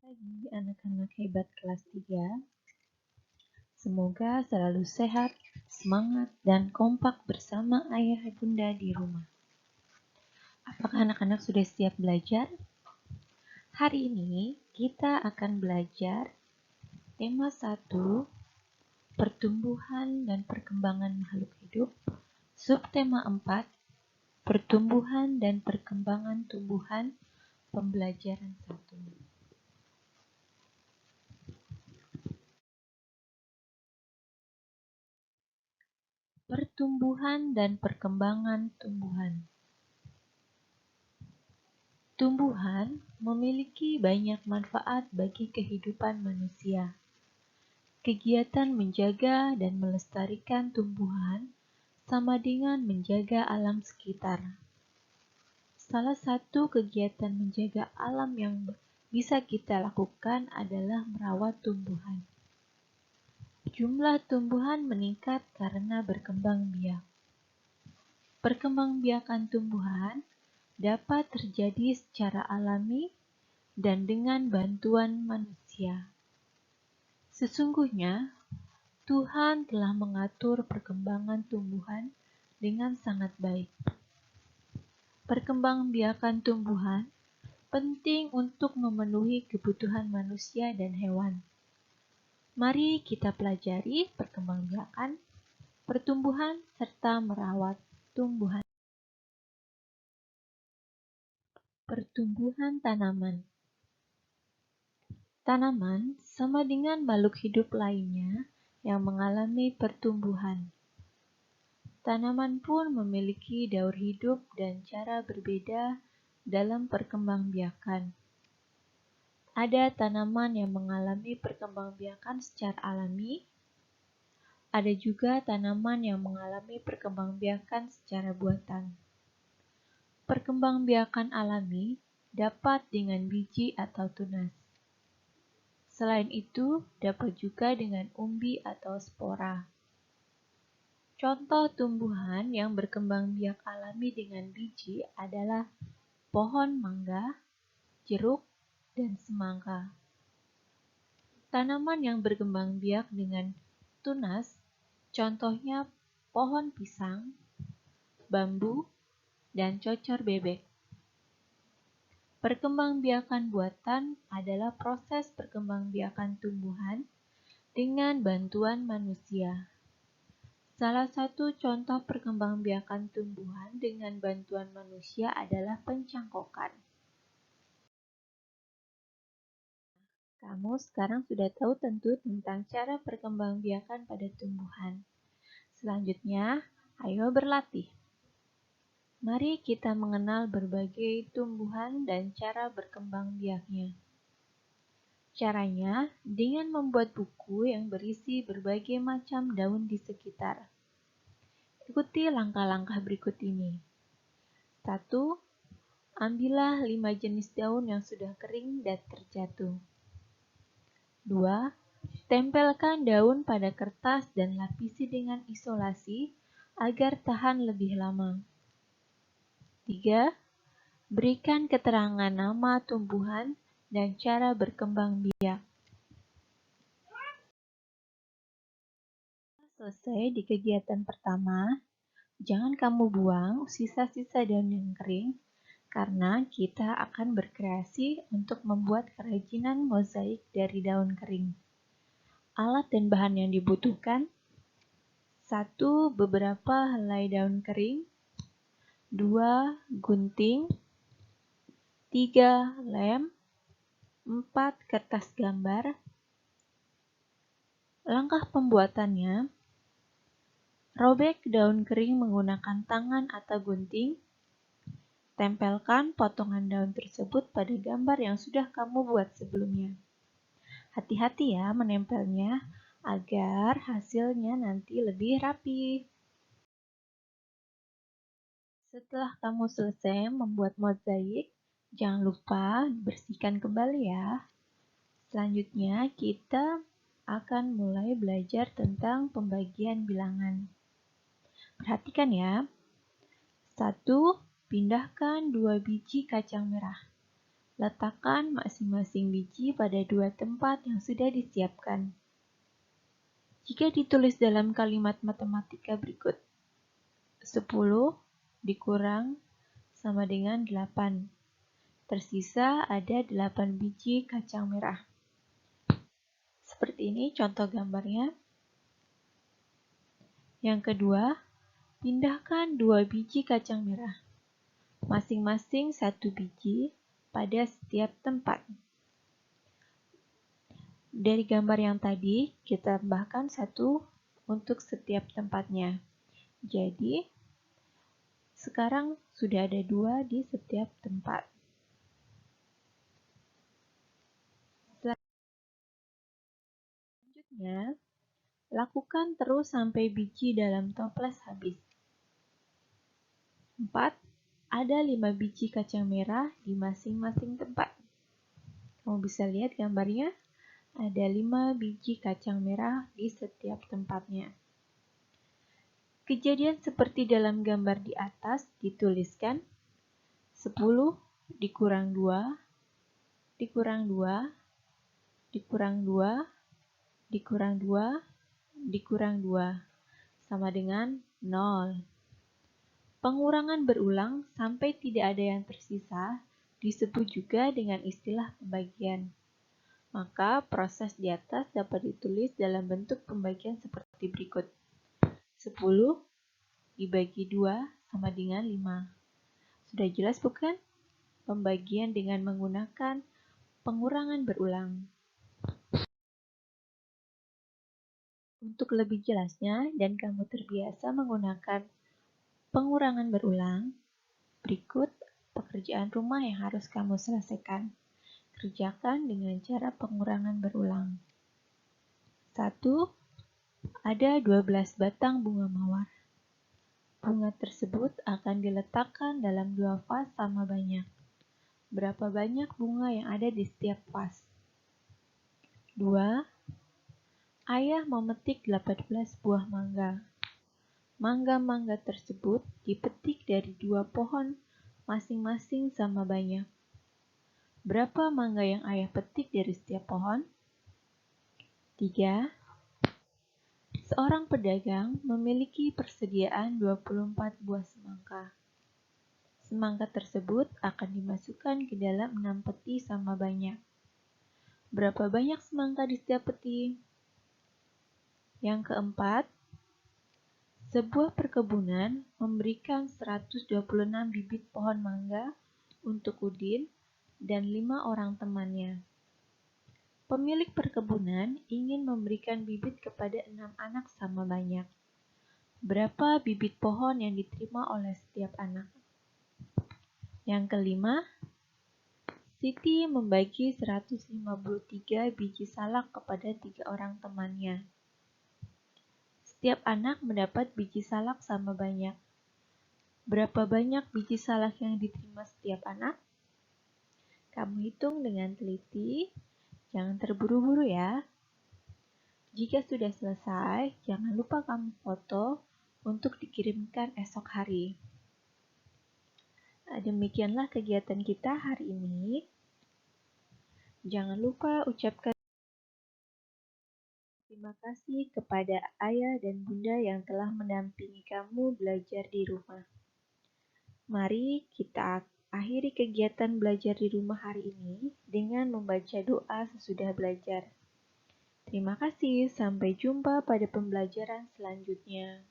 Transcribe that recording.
Pagi anak-anak hebat kelas 3. Semoga selalu sehat, semangat, dan kompak bersama ayah bunda di rumah. Apakah anak-anak sudah siap belajar? Hari ini kita akan belajar tema 1, pertumbuhan dan perkembangan makhluk hidup. Subtema 4, pertumbuhan dan perkembangan tumbuhan, pembelajaran 1. Pertumbuhan dan perkembangan tumbuhan. Tumbuhan memiliki banyak manfaat bagi kehidupan manusia. Kegiatan menjaga dan melestarikan tumbuhan sama dengan menjaga alam sekitar. Salah satu kegiatan menjaga alam yang bisa kita lakukan adalah merawat tumbuhan. Jumlah tumbuhan meningkat karena berkembang biak. Perkembangbiakan tumbuhan dapat terjadi secara alami dan dengan bantuan manusia. Sesungguhnya, Tuhan telah mengatur perkembangan tumbuhan dengan sangat baik. Perkembangbiakan tumbuhan penting untuk memenuhi kebutuhan manusia dan hewan. Mari kita pelajari perkembangbiakan, pertumbuhan, serta merawat tumbuhan. Pertumbuhan tanaman. Tanaman sama dengan makhluk hidup lainnya yang mengalami pertumbuhan. Tanaman pun memiliki daur hidup dan cara berbeda dalam perkembangbiakan. Ada tanaman yang mengalami perkembangbiakan secara alami. Ada juga tanaman yang mengalami perkembangbiakan secara buatan. Perkembangbiakan alami dapat dengan biji atau tunas. Selain itu, dapat juga dengan umbi atau spora. Contoh tumbuhan yang berkembang biak alami dengan biji adalah pohon mangga, jeruk, dan semangka. Tanaman yang berkembang biak dengan tunas, contohnya pohon pisang, bambu, dan cocor bebek. Perkembangbiakan buatan adalah proses perkembangbiakan tumbuhan dengan bantuan manusia. Salah satu contoh perkembangbiakan tumbuhan dengan bantuan manusia adalah pencangkokan. Kamu sekarang sudah tahu tentu tentang cara perkembangbiakan pada tumbuhan. Selanjutnya, ayo berlatih. Mari kita mengenal berbagai tumbuhan dan cara berkembang biaknya. Caranya dengan membuat buku yang berisi berbagai macam daun di sekitar. Ikuti langkah-langkah berikut ini. 1. Ambillah 5 jenis daun yang sudah kering dan terjatuh. 2. Tempelkan daun pada kertas dan lapisi dengan isolasi agar tahan lebih lama. 3. Berikan keterangan nama tumbuhan dan cara berkembang biak. Selesai di kegiatan pertama, jangan kamu buang sisa-sisa daun yang kering, karena kita akan berkreasi untuk membuat kerajinan mozaik dari daun kering. Alat dan bahan yang dibutuhkan: 1. Beberapa helai daun kering. 2. Gunting. 3. Lem. 4. Kertas gambar. Langkah pembuatannya: robek daun kering menggunakan tangan atau gunting. Tempelkan potongan daun tersebut pada gambar yang sudah kamu buat sebelumnya. Hati-hati ya menempelnya, agar hasilnya nanti lebih rapi. Setelah kamu selesai membuat mozaik, jangan lupa bersihkan kembali ya. Selanjutnya, kita akan mulai belajar tentang pembagian bilangan. Perhatikan ya. 1. Pindahkan 2 biji kacang merah. Letakkan masing-masing biji pada dua tempat yang sudah disiapkan. Jika ditulis dalam kalimat matematika berikut, 10 dikurang sama dengan 8. Tersisa ada 8 biji kacang merah. Seperti ini contoh gambarnya. Yang kedua, pindahkan 2 biji kacang merah, masing-masing 1 biji pada setiap tempat. Dari gambar yang tadi, kita tambahkan 1 untuk setiap tempatnya. Jadi, sekarang sudah ada 2 di setiap tempat. Selanjutnya, lakukan terus sampai biji dalam toples habis. 4. Ada 5 biji kacang merah di masing-masing tempat. Kamu bisa lihat gambarnya, ada 5 biji kacang merah di setiap tempatnya. Kejadian seperti dalam gambar di atas dituliskan 10 dikurang 2, dikurang 2, dikurang 2, dikurang 2, dikurang 2, sama dengan 0. Pengurangan berulang sampai tidak ada yang tersisa disebut juga dengan istilah pembagian. Maka proses di atas dapat ditulis dalam bentuk pembagian seperti berikut. 10 dibagi 2 sama dengan 5. Sudah jelas bukan? Pembagian dengan menggunakan pengurangan berulang. Untuk lebih jelasnya dan kamu terbiasa menggunakan pengurangan berulang, berikut pekerjaan rumah yang harus kamu selesaikan. Kerjakan dengan cara pengurangan berulang. 1. Ada 12 batang bunga mawar. Bunga tersebut akan diletakkan dalam 2 vas sama banyak. Berapa banyak bunga yang ada di setiap vas? 2. Ayah memetik 18 buah mangga. Mangga-mangga tersebut dipetik dari 2 pohon masing-masing sama banyak. Berapa mangga yang ayah petik dari setiap pohon? 3. Seorang pedagang memiliki persediaan 24 buah semangka. Semangka tersebut akan dimasukkan ke dalam 6 peti sama banyak. Berapa banyak semangka di setiap peti? Yang keempat, sebuah perkebunan memberikan 126 bibit pohon mangga untuk Udin dan 5 orang temannya. Pemilik perkebunan ingin memberikan bibit kepada 6 anak sama banyak. Berapa bibit pohon yang diterima oleh setiap anak? Yang kelima, Siti membagi 153 biji salak kepada 3 orang temannya. Setiap anak mendapat biji salak sama banyak. Berapa banyak biji salak yang diterima setiap anak? Kamu hitung dengan teliti. Jangan terburu-buru ya. Jika sudah selesai, jangan lupa kamu foto untuk dikirimkan esok hari. Demikianlah kegiatan kita hari ini. Jangan lupa ucapkan terima kasih kepada ayah dan bunda yang telah mendampingi kamu belajar di rumah. Mari kita akhiri kegiatan belajar di rumah hari ini dengan membaca doa sesudah belajar. Terima kasih, sampai jumpa pada pembelajaran selanjutnya.